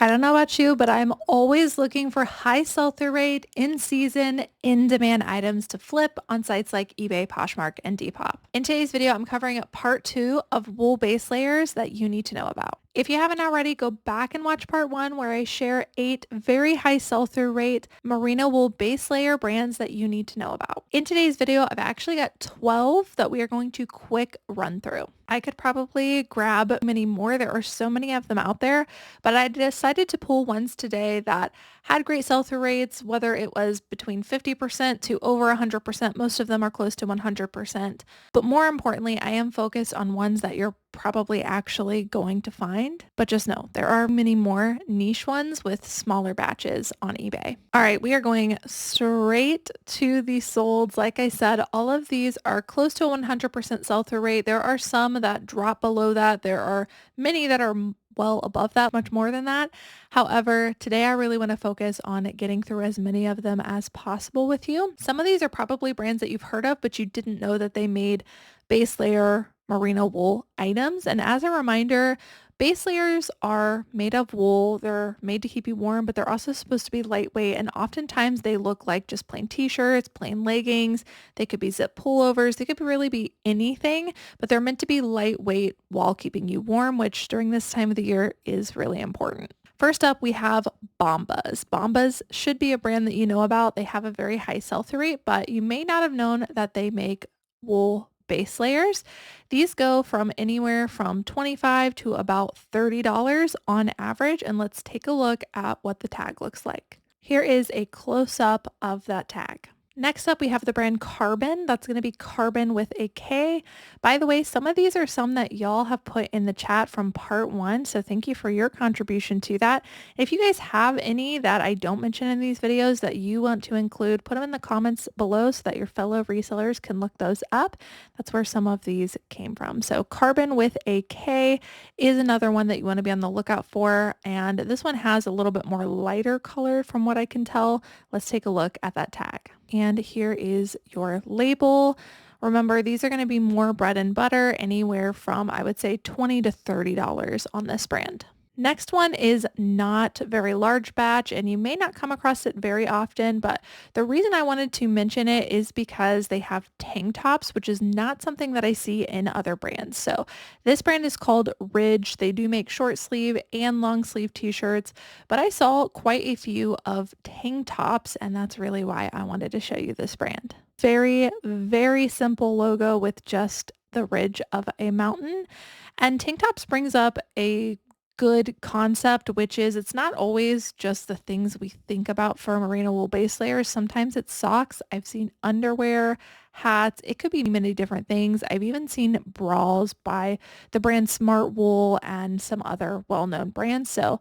I don't know about you, but I'm always looking for high sell-through rate, in-season, in-demand items to flip on sites like eBay, Poshmark, and Depop. In today's video, I'm covering part 2 of wool base layers that you need to know about. If you haven't already, go back and watch part 1 where I share 8 very high sell-through rate merino wool base layer brands that you need to know about. In today's video, I've actually got 12 that we are going to quick run through. I could probably grab many more. There are so many of them out there, but I decided to pull ones today that had great sell-through rates, whether it was between 50% to over 100%. Most of them are close to 100%. But more importantly, I am focused on ones that you're probably actually going to find. But just know there are many more niche ones with smaller batches on eBay. All right, we are going straight to the solds. Like I said, all of these are close to a 100% sell-through rate. There are some that drop below that. There are many that are well above that, much more than that. However, today I really want to focus on getting through as many of them as possible with you. Some of these are probably brands that you've heard of, but you didn't know that they made base layer merino wool items. And as a reminder, base layers are made of wool. They're made to keep you warm, but they're also supposed to be lightweight. And oftentimes they look like just plain t-shirts, plain leggings. They could be zip pullovers. They could really be anything, but they're meant to be lightweight while keeping you warm, which during this time of the year is really important. First up, we have Bombas. Bombas should be a brand that you know about. They have a very high sell-through rate, but you may not have known that they make wool base layers. These go from anywhere from $25 to about $30 on average. And let's take a look at what the tag looks like. Here is a close-up of that tag. Next up, we have the brand Karbon. That's going to be Karbon with a K. By the way, some of these are some that y'all have put in the chat from part 1. So thank you for your contribution to that. If you guys have any that I don't mention in these videos that you want to include, put them in the comments below so that your fellow resellers can look those up. That's where some of these came from. So Karbon with a K is another one that you want to be on the lookout for. And this one has a little bit more lighter color from what I can tell. Let's take a look at that tag. And here is your label. Remember, these are going to be more bread and butter, anywhere from, I would say, $20 to $30 on this brand. Next one is not very large batch, and you may not come across it very often, but the reason I wanted to mention it is because they have tank tops, which is not something that I see in other brands. So this brand is called Ridge. They do make short sleeve and long sleeve t-shirts, but I saw quite a few of tank tops, and that's really why I wanted to show you this brand. Very, very simple logo with just the ridge of a mountain. And tank tops brings up a good concept, which is it's not always just the things we think about for merino wool base layers. Sometimes it's socks. I've seen underwear, hats. It could be many different things. I've even seen bras by the brand Smart Wool and some other well-known brands. So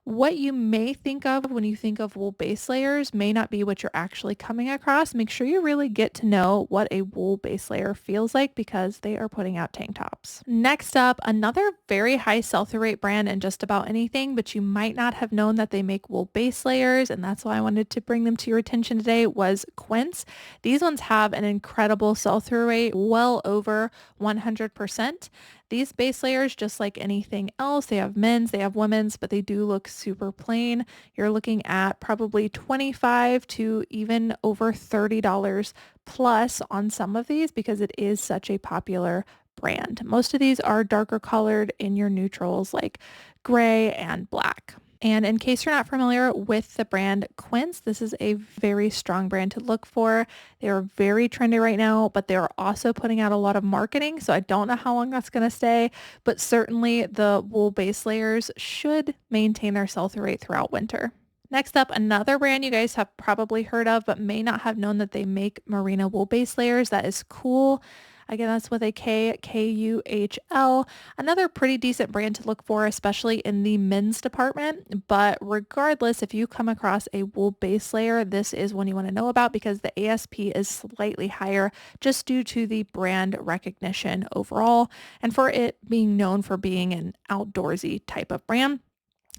what you may think of when you think of wool base layers may not be what you're actually coming across. Make sure you really get to know what a wool base layer feels like because they are putting out tank tops. Next up, another very high sell-through rate brand in just about anything, but you might not have known that they make wool base layers, and that's why I wanted to bring them to your attention today, was Quince. These ones have an incredible sell-through rate, well over 100%. These base layers, just like anything else, they have men's, they have women's, but they do look super plain. You're looking at probably $25 to even over $30 plus on some of these because it is such a popular brand. Most of these are darker colored in your neutrals like gray and black. And in case you're not familiar with the brand Quince, this is a very strong brand to look for. They are very trendy right now, but they are also putting out a lot of marketing. So I don't know how long that's going to stay, but certainly the wool base layers should maintain their sell-through rate throughout winter. Next up, another brand you guys have probably heard of, but may not have known that they make merino wool base layers. That is Kuhl. Again, that's with a K, Kuhl. Another pretty decent brand to look for, especially in the men's department. But regardless, if you come across a wool base layer, this is one you want to know about because the ASP is slightly higher just due to the brand recognition overall and for it being known for being an outdoorsy type of brand.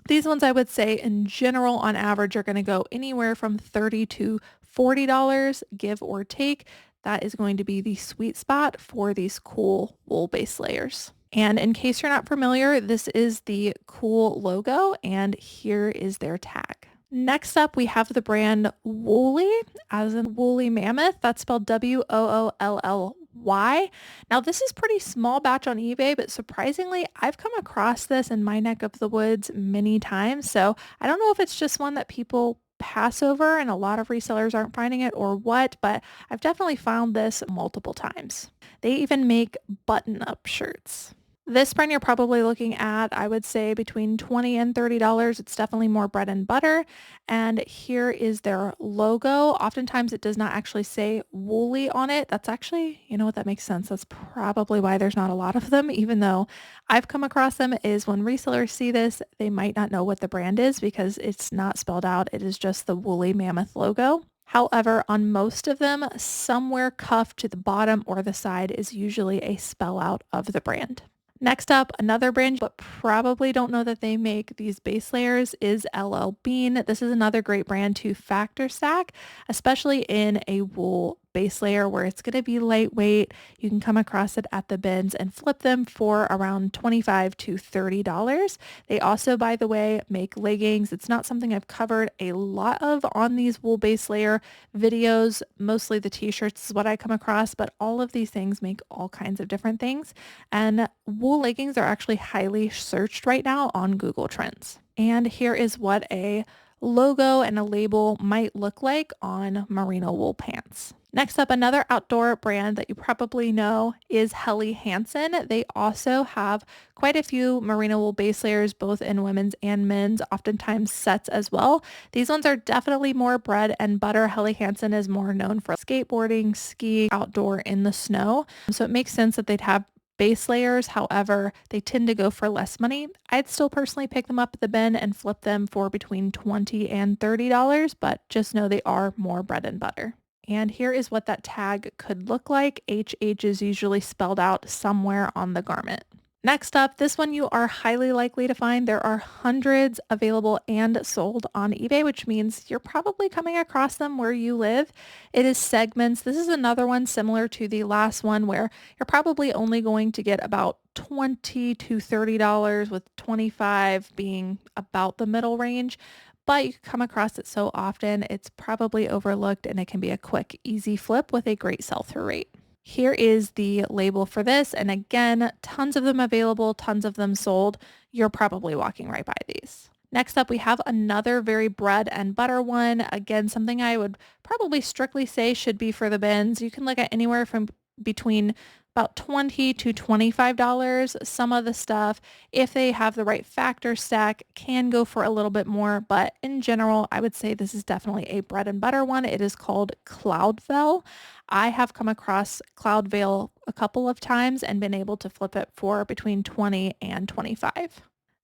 These ones I would say in general on average are going to go anywhere from $30 to $40, give or take. That is going to be the sweet spot for these cool wool base layers. And in case you're not familiar, this is the Kuhl logo, and here is their tag. Next up, we have the brand Woolly, as in woolly mammoth. That's spelled Woolly. Now, this is pretty small batch on eBay, but surprisingly, I've come across this in my neck of the woods many times. So I don't know if it's just one that people pass over and a lot of resellers aren't finding it or what, but I've definitely found this multiple times. They even make button-up shirts. This brand you're probably looking at, I would say between $20 and $30. It's definitely more bread and butter. And here is their logo. Oftentimes it does not actually say Woolly on it. That's actually, you know what, that makes sense. That's probably why there's not a lot of them, even though I've come across them, is when resellers see this, they might not know what the brand is because it's not spelled out. It is just the Woolly Mammoth logo. However, on most of them, somewhere cuffed to the bottom or the side is usually a spell out of the brand. Next up, another brand, but probably don't know that they make these base layers, is LL Bean. This is another great brand to factor stack, especially in a wool base layer where it's going to be lightweight. You can come across it at the bins and flip them for around $25 to $30. They also, by the way, make leggings. It's not something I've covered a lot of on these wool base layer videos. Mostly the t-shirts is what I come across, but all of these things make all kinds of different things. And wool leggings are actually highly searched right now on Google Trends. And here is what a logo and a label might look like on merino wool pants. Next up, another outdoor brand that you probably know is Helly Hansen. They also have quite a few merino wool base layers, both in women's and men's, oftentimes sets as well. These ones are definitely more bread and butter. Helly Hansen is more known for skateboarding, ski, outdoor in the snow. So it makes sense that they'd have base layers. However, they tend to go for less money. I'd still personally pick them up at the bin and flip them for between $20 and $30, but just know they are more bread and butter. And here is what that tag could look like. HH is usually spelled out somewhere on the garment. Next up, this one you are highly likely to find. There are hundreds available and sold on eBay, which means you're probably coming across them where you live. It is Segments. This is another one similar to the last one where you're probably only going to get about $20 to $30, with $25 being about the middle range. But you come across it so often, it's probably overlooked, and it can be a quick, easy flip with a great sell-through rate. Here is the label for this. And again, tons of them available, tons of them sold. You're probably walking right by these. Next up, we have another very bread and butter one. Again, something I would probably strictly say should be for the bins. You can look at anywhere from between about $20 to $25. Some of the stuff, if they have the right factor stack, can go for a little bit more, but in general, I would say this is definitely a bread and butter one. It is called Cloudveil. I have come across Cloudveil a couple of times and been able to flip it for between $20 and $25.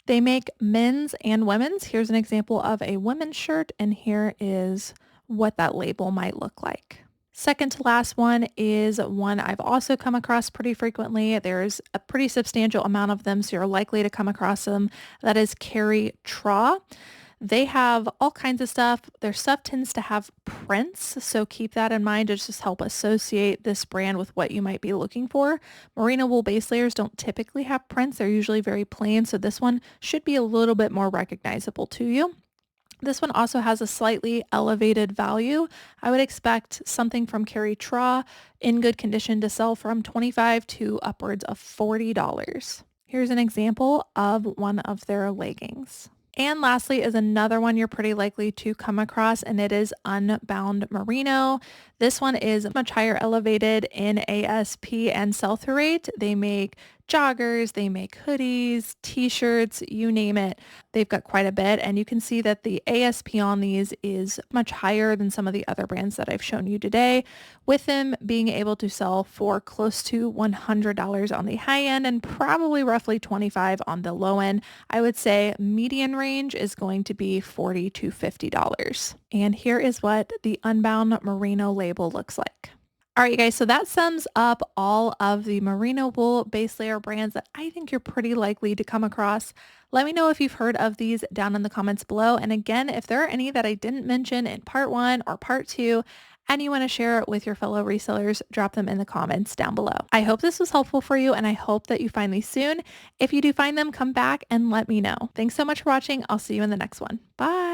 They make men's and women's. Here's an example of a women's shirt, and here is what that label might look like. Second to last one is one I've also come across pretty frequently. There's a pretty substantial amount of them, so you're likely to come across them. That is Kari Traa. They have all kinds of stuff. Their stuff tends to have prints, so keep that in mind to just help associate this brand with what you might be looking for. Merino wool base layers don't typically have prints. They're usually very plain, so this one should be a little bit more recognizable to you. This one also has a slightly elevated value. I would expect something from Kari Traa in good condition to sell from $25 to upwards of $40. Here's an example of one of their leggings. And lastly is another one you're pretty likely to come across, and it is Unbound Merino. This one is much higher elevated in ASP and sell-through rate. They make joggers, they make hoodies, t-shirts, you name it. They've got quite a bit, and you can see that the ASP on these is much higher than some of the other brands that I've shown you today, with them being able to sell for close to $100 on the high end and probably roughly $25 on the low end. I would say median range is going to be $40 to $50. And here is what the Unbound Merino label looks like. All right, you guys, so that sums up all of the merino wool base layer brands that I think you're pretty likely to come across. Let me know if you've heard of these down in the comments below. And again, if there are any that I didn't mention in part 1 or part 2, and you want to share it with your fellow resellers, drop them in the comments down below. I hope this was helpful for you, and I hope that you find these soon. If you do find them, come back and let me know. Thanks so much for watching. I'll see you in the next one. Bye.